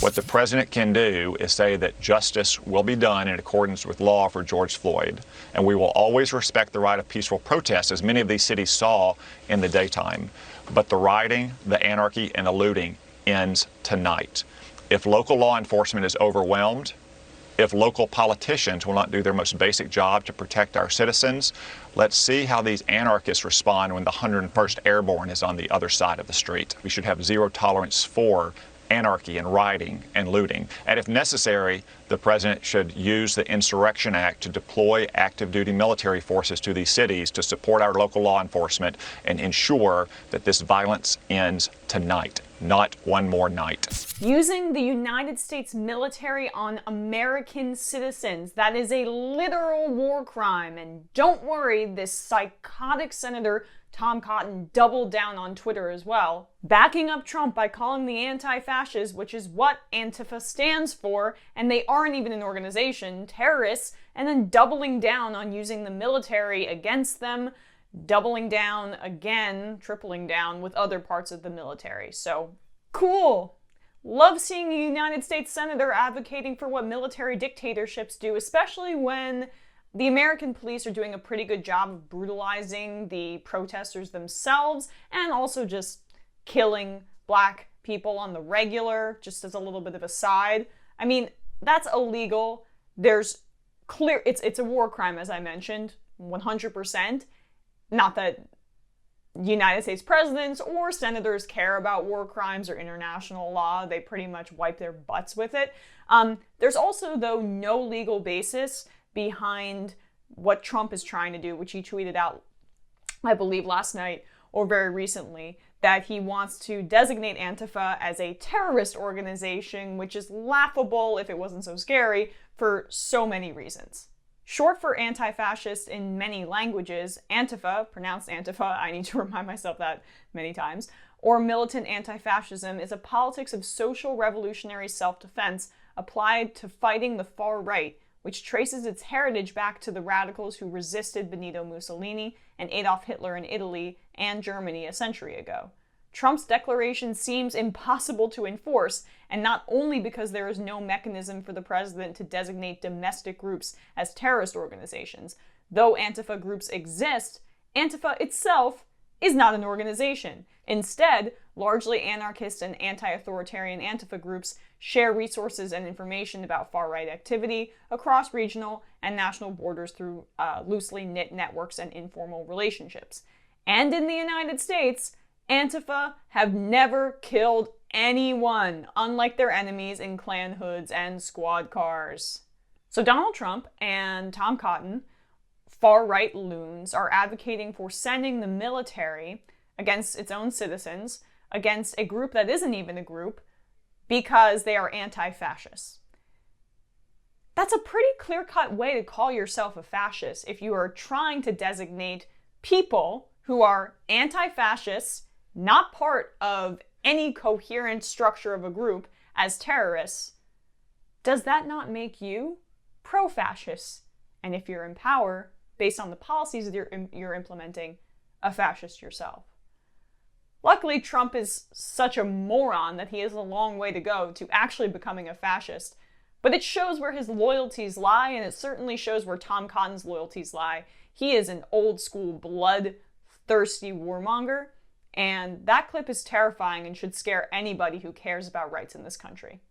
What the president can do is say that justice will be done in accordance with law for George Floyd, and we will always respect the right of peaceful protest, as many of these cities saw in the daytime. But the rioting, the anarchy, and the looting ends tonight. If local law enforcement is overwhelmed, if local politicians will not do their most basic job to protect our citizens, let's see how these anarchists respond when the 101st Airborne is on the other side of the street. We should have zero tolerance for anarchy and rioting and looting. And if necessary, the president should use the Insurrection Act to deploy active duty military forces to these cities to support our local law enforcement and ensure that this violence ends tonight, not one more night. Using the United States military on American citizens, that is a literal war crime. And don't worry, this psychotic Senator Tom Cotton doubled down on Twitter as well, backing up Trump by calling the anti-fascists, which is what Antifa stands for, and they aren't even an organization, terrorists, and then doubling down on using the military against them, doubling down again, tripling down with other parts of the military. So, cool! Love seeing a United States Senator advocating for what military dictatorships do, especially when the American police are doing a pretty good job of brutalizing the protesters themselves and also just killing black people on the regular, just as a little bit of a side. I mean, that's illegal. There's clear, it's a war crime, as I mentioned, 100%. Not that United States presidents or senators care about war crimes or international law. They pretty much wipe their butts with it. There's also, though, no legal basis behind what Trump is trying to do, which he tweeted out, I believe, last night or very recently, that he wants to designate Antifa as a terrorist organization, which is laughable if it wasn't so scary for so many reasons. Short for anti-fascist in many languages, Antifa, pronounced Antifa, I need to remind myself that many times, or militant anti-fascism is a politics of social revolutionary self-defense applied to fighting the far right, which traces its heritage back to the radicals who resisted Benito Mussolini and Adolf Hitler in Italy and Germany a century ago. Trump's declaration seems impossible to enforce, and not only because there is no mechanism for the president to designate domestic groups as terrorist organizations. Though Antifa groups exist, Antifa itself is not an organization. Instead, largely anarchist and anti-authoritarian Antifa groups share resources and information about far-right activity across regional and national borders through loosely knit networks and informal relationships. And in the United States, Antifa have never killed anyone, unlike their enemies in Klan hoods and squad cars. So Donald Trump and Tom Cotton, far-right loons, are advocating for sending the military against its own citizens, against a group that isn't even a group, because they are anti-fascists. That's a pretty clear-cut way to call yourself a fascist if you are trying to designate people who are anti-fascists, not part of any coherent structure of a group, as terrorists. Does that not make you pro-fascist? And if you're in power, based on the policies that you're implementing, a fascist yourself? Luckily, Trump is such a moron that he has a long way to go to actually becoming a fascist. But it shows where his loyalties lie, and it certainly shows where Tom Cotton's loyalties lie. He is an old-school, blood-thirsty warmonger, and that clip is terrifying and should scare anybody who cares about rights in this country.